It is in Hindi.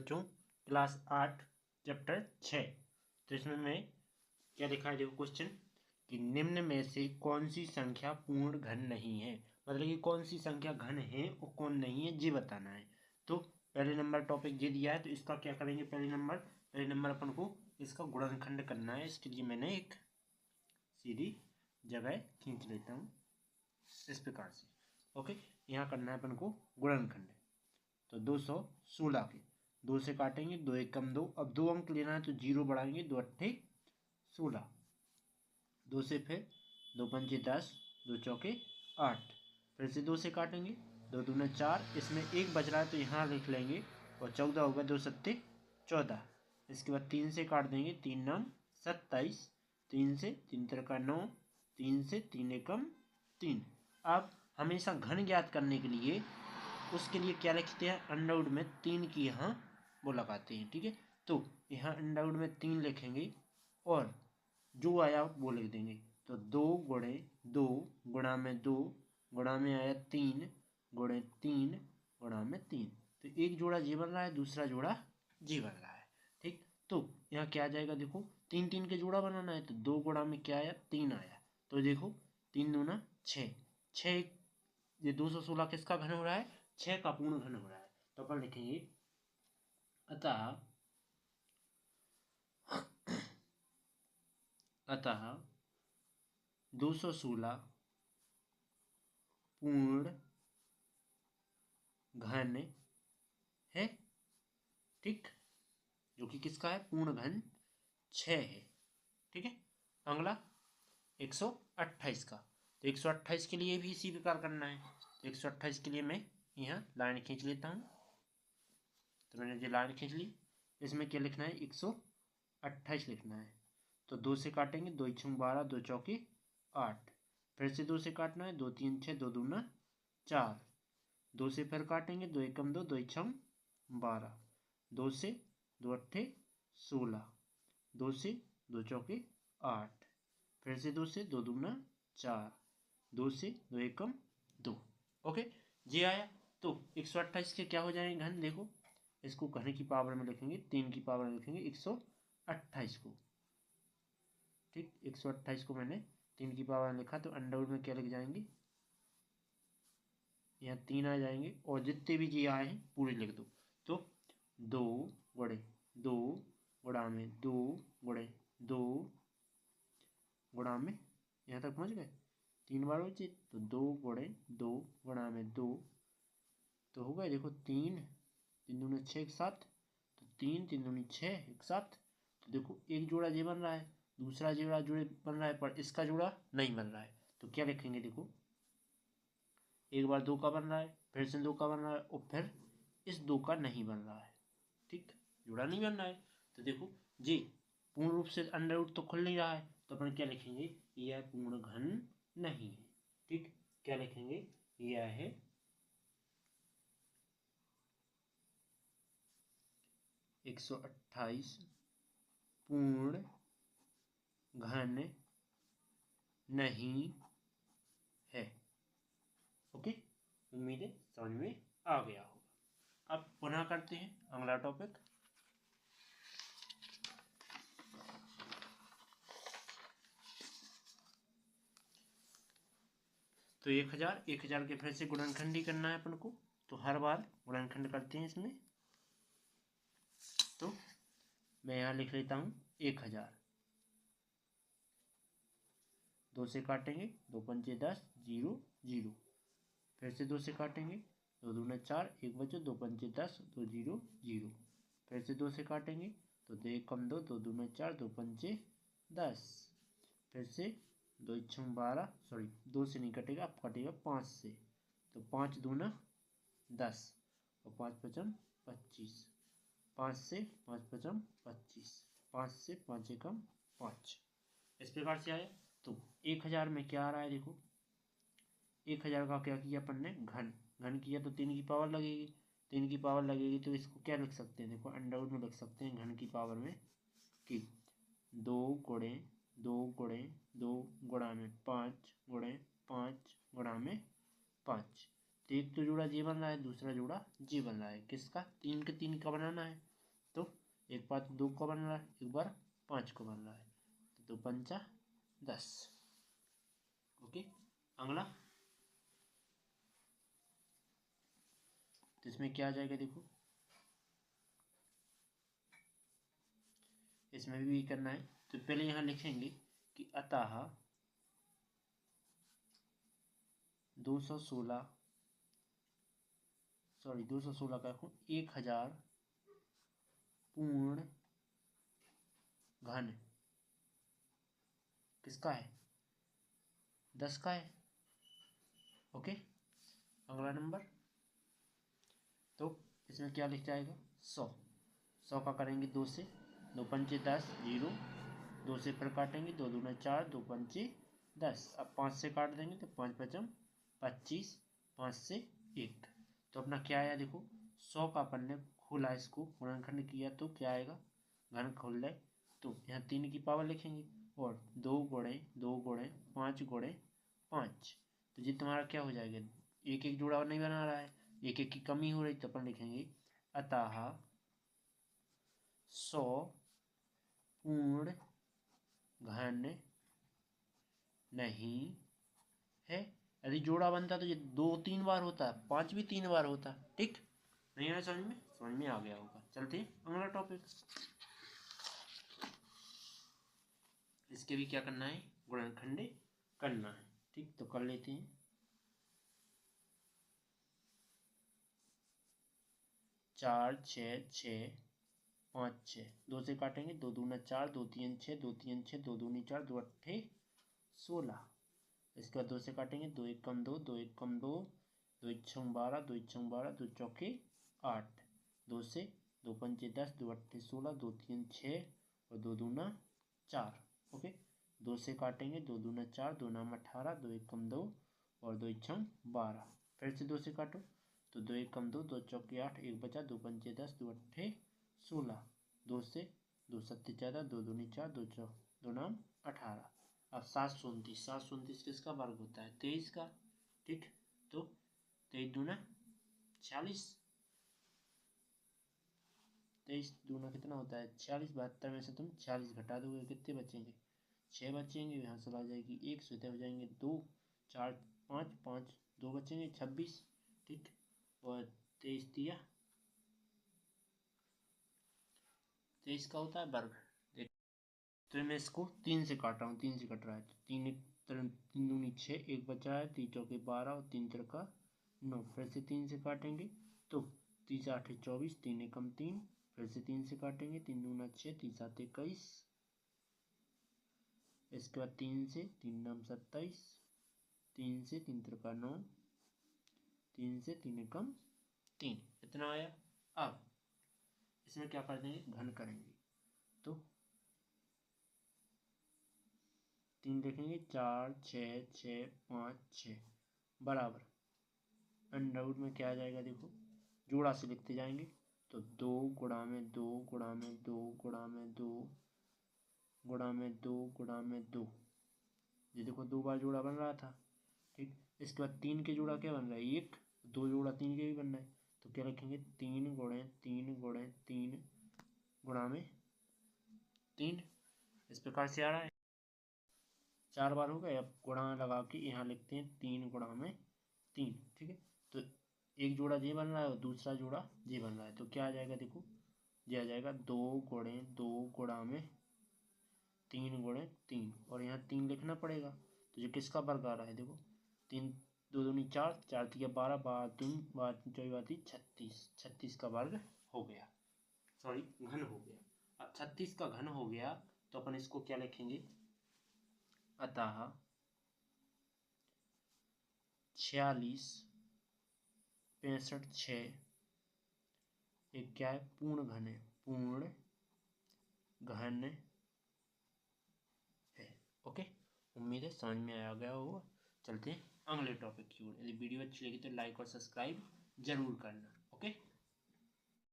बच्चों क्लास 8 चैप्टर 6। तो इसमें मैं क्या लिखा है देखो क्वेश्चन कि निम्न में से कौन सी संख्या पूर्ण घन नहीं है, मतलब कि कौन सी संख्या घन है और कौन नहीं है ये बताना है। तो पहले नंबर टॉपिक ये दिया है, तो इसका क्या करेंगे, पहले नंबर अपन को इसका गुणनखंड करना है। इसके लिए मैंने एक सीधी जगह खींच लेता हूँ इस प्रकार से। ओके, यहाँ करना है अपन को गुणनखंड। तो 216 के 2 से काटेंगे, 2 एकम 2। अब 2 अंक लेना है तो 0 बढ़ाएंगे, 2 अट्ठे 16। 2 से फिर 2 पंचे 10, 2 चौके 8। फिर से 2 से काटेंगे, 2 दूने 4। इसमें एक बच रहा है तो यहाँ लिख लेंगे और 14 होगा, 2 सत्ते 14। इसके बाद 3 से काट देंगे, 3 नंग 27। 3 से 3 तिरका 9, 3 से 3 एकम 3। अब हमेशा घन ज्ञात करने के लिए उसके लिए क्या लिखते हैं, अंडरवुड में 3 की यहाँ वो लगाते हैं। ठीक है, तो यहाँ अंडरवुड में 3 लिखेंगे और जो आया वो लिख देंगे। तो 2 गुणे 2 गुणा में 2 गुणा में आया 3 गुणे 3 गुणा में 3। तो एक जोड़ा जी बन रहा है, दूसरा जोड़ा जी बन रहा है। ठीक, तो यहाँ क्या आ जाएगा, देखो 3 3 के जोड़ा बनाना है तो 2 गुणा में क्या आया, 3 आया। तो देखो 3 दूना 6, 6 ये 216 किसका घन हो रहा है, 6 का पूर्ण घन हो रहा है। तो अपन लिखेंगे अतः 216 पूर्ण घन है। ठीक, जो कि किसका है, पूर्ण घन 6 है। ठीक है, अगला 128 का। तो 128 के लिए भी इसी प्रकार करना है। तो 128 के लिए मैं यहाँ लाइन खींच लेता हूँ। तो मैंने जो लाइन खींच ली, इसमें क्या लिखना है, 128 लिखना है। तो 2 से काटेंगे, 2 छंग 12, 2 चौके 8। फिर से 2 से काटना है, 2 3 6, 2 दूना 4। 2 से फिर काटेंगे, 2 एकम 2, 2 छंग 12। 2 से 2 अट्ठे 16। 2 से 2 चौके 8। फिर से 2 से 2 दूना 4। 2 से 2 एकम 2। ओके, ये आया। तो 128 के क्या हो जाएंगे घन, देखो इसको घन की पावर में लिखेंगे, 3 की पावर में लिखेंगे 128 को। ठीक, 128 को मैंने 3 की पावर में लिखा, तो अंडरवुड में क्या लिख जाएंगे, यहाँ 3 आ जाएंगे और जितने भी जी आए हैं पूरे लिख दो। तो 2 गुणे 2 गुणा में 2 गुणे 2 गुणा में, यहाँ तक पहुँच गए, 3 बार बचे तो 2 गुणे 2 गुणा में 2। तो होगा देखो 3 3 दूनी 6 एक साथ, तो 3 3 दूनी 6 एक साथ। तो देखो एक जोड़ा ये बन रहा है, दूसरा जोड़ा जोड़े बन रहा है, पर इसका जोड़ा नहीं बन रहा है। तो क्या लिखेंगे, देखो एक बार 2 का बन रहा है, फिर से 2 का बन रहा है और फिर इस 2 का नहीं बन रहा है। ठीक, जोड़ा नहीं बन रहा है। तो देखो जी पूर्ण रूप से अंडरवुड तो खुल नहीं रहा है, तो अपन क्या लिखेंगे, यह पूर्ण घन नहीं है। ठीक, क्या लिखेंगे, यह है 128 पूर्ण घन नहीं है। ओके, उम्मीद है समझ में आ गया होगा। अब पुनः करते हैं अगला टॉपिक। तो 1000 के फिर से गुणनखंड ही करना है अपन को, तो हर बार गुणनखंड करते हैं इसमें। तो मैं यहाँ लिख लेता हूँ 1000। 2 से काटेंगे, 2 पंचे 10, 0 0। फिर से 2 से काटेंगे, 2 दूना 4, 1 बचे, 2 पंचे 10, 2 0 0। फिर से 2 से काटेंगे, तो 2 एकम 2, 2 दूना 4, 2 पंचे 10। फिर से 2 छंग 12, सॉरी 2 से नहीं कटेगा, अब कटेगा 5 से। तो 5 दूना 10 और 5 पचम 25। 5 से 5 पचम 25, 5 से 5 एकम 5। इस प्रकार से आया। तो 1000 में क्या आ रहा है, देखो 1000 का क्या किया अपन ने, घन किया, तो 3 की पावर लगेगी। 3 की पावर लगेगी तो इसको क्या लिख सकते हैं, देखो अंडरवुड में लिख सकते हैं घन की पावर में कि 2 गुणे 2 गुणे 2 गुणा में 5 गुणे 5 गुणा में 5। तो एक तो जोड़ा जी बन रहा है, दूसरा जोड़ा जी बन रहा है, किसका, 3 के 3 का बनाना है। तो एक बार 2 को बन रहा है, एक बार 5 को बन रहा है, तो 2 पंचा 10। ओके, अगला तो इसमें क्या आ जाएगा देखो, इसमें भी करना है। तो पहले यहाँ लिखेंगे कि अतः 216 का 1000 पूर्ण घन किसका है, 10 का है। ओके, अगला नंबर, तो इसमें क्या लिख जाएगा 100 का करेंगे 2 से, 2 पंचे 10 0, 2 से फिर काटेंगे, 2 दूना 4, 2 पंचे 10। अब 5 से काट देंगे तो 5 पचम 25, 5 से 1। तो अपना क्या आया देखो, 100 का अपन ने खोला, इसको गुणनखंड किया तो क्या आएगा, घन खोल जाए। तो यहाँ 3 की पावर लिखेंगे और 2 गुणे 2 गुणे 5 गुणे 5, तो ये तुम्हारा क्या हो जाएगा, एक एक जोड़ा नहीं बना रहा है, एक एक की कमी हो रही, तो अपन लिखेंगे अतः 100 पूर्ण घन नहीं है। यदि जोड़ा बनता तो ये 2-3 बार होता, 5 भी 3 बार होता। ठीक, नहीं आया समझ में, समझ में आ गया होगा। चलते अगला टॉपिक, इसके भी क्या करना है, गुणनखंड करना है। ठीक, तो कर लेते हैं। 4 6 6 5 6, 2 से काटेंगे, 2 दूना 4, 2 तीन 6, 2 तीन 6, 2 दूनी 4, 2 अट्ठे 16। इसके बाद 2 से काटेंगे, 2 एक कम 2, 2 एक कम 2, 2 एक छंग 12, 2 एक छंग 12, 2 चौके 8, 2 से 2 पंचे 10, 2 अट्ठे 16, 2 तीन 6 और 2 दूना 4। ओके, 2 से काटेंगे, 2 दूना 4, 2 नाम 18, 2 एक कम 2 और 2 एक छंग 12। फिर से 2 से काटो, तो 2 एक कम 2, 2 चौके 8, 1 बचा, 2 पंचे 10, 2 अट्ठे 16, 2 से 2 सत्ते 14, 2 दूनी 4, 2 2 नाम 18। अब 729 किसका वर्ग होता है, 23 का। ठीक, तो 23 दूना 40, 23 दूना कितना होता है 46, 72 में से तुम 40 घटा दोगे, कितने बचेंगे, 6 बचेंगे। यहाँ से आ जाएगी 1, सुते हो जाएंगे 2 4 5 5, 2 बचेंगे 26। ठीक, और 23 दिया 23 का होता है वर्ग। देख, तो मैं इसको 3 से काट रहा हूँ, 3 से कट रहा है, तो 3 दूनी 6, 1 बचा है, 3 चौके 12 और 3 तिरका 9। फिर से 3 से काटेंगे, तो 3 8 24, 3 एकम 3, फिर से 3 से काटेंगे, 3 दूना 6, 3 7 21, इसके बाद 3 से 3 नाम 27, 3 से 3 तिरका 9, 3 से 3 एकम 3, इतना आया। अब इसमें क्या कर देंगे, घन करेंगे, तो 3 देखेंगे, 4 6 6 5 6 बराबर अंडर रूट में क्या आ जाएगा देखो, जोड़ा से लिखते जाएंगे, तो 2 गुणा में 2 गुणा में 2 गुणा में 2 गुणा में 2 गुणा में 2, ये देखो 2 बार जोड़ा बन रहा था। ठीक, इसके बाद 3 के जोड़ा क्या बन रहा है, 1, 2 जोड़ा 3 के भी बन रहा है, तो क्या रखेंगे 3 गुणे 3 गुणे 3 गुणा में 3, इस प्रकार से आ रहा है, 4 बार हो गए। अब गुणा लगा के यहाँ लिखते हैं 3 गुणा में 3। ठीक है, तो एक जोड़ा ये बन रहा है और दूसरा जोड़ा ये बन रहा है, तो क्या आ जाएगा देखो, ये आ जाएगा 2 गुणे 2 गुणा में 3 गुणे 3, और यहाँ 3 लिखना पड़ेगा, तो ये किसका वर्ग आ रहा है देखो, 3 2 दूनी 4, 4 3 12, 12 3 12 24 36, 36 का वर्ग हो गया, सॉरी घन हो गया। अब 36 का घन हो गया, तो अपन इसको क्या लिखेंगे, अतः 46 65 6 एक क्या है, पूर्ण घन है, पूर्ण घन है। ओके, उम्मीद है समझ में आ गया होगा। चलते हैं अगले टॉपिक की ओर। यदि वीडियो अच्छी लगी तो लाइक और सब्सक्राइब जरूर करना। ओके।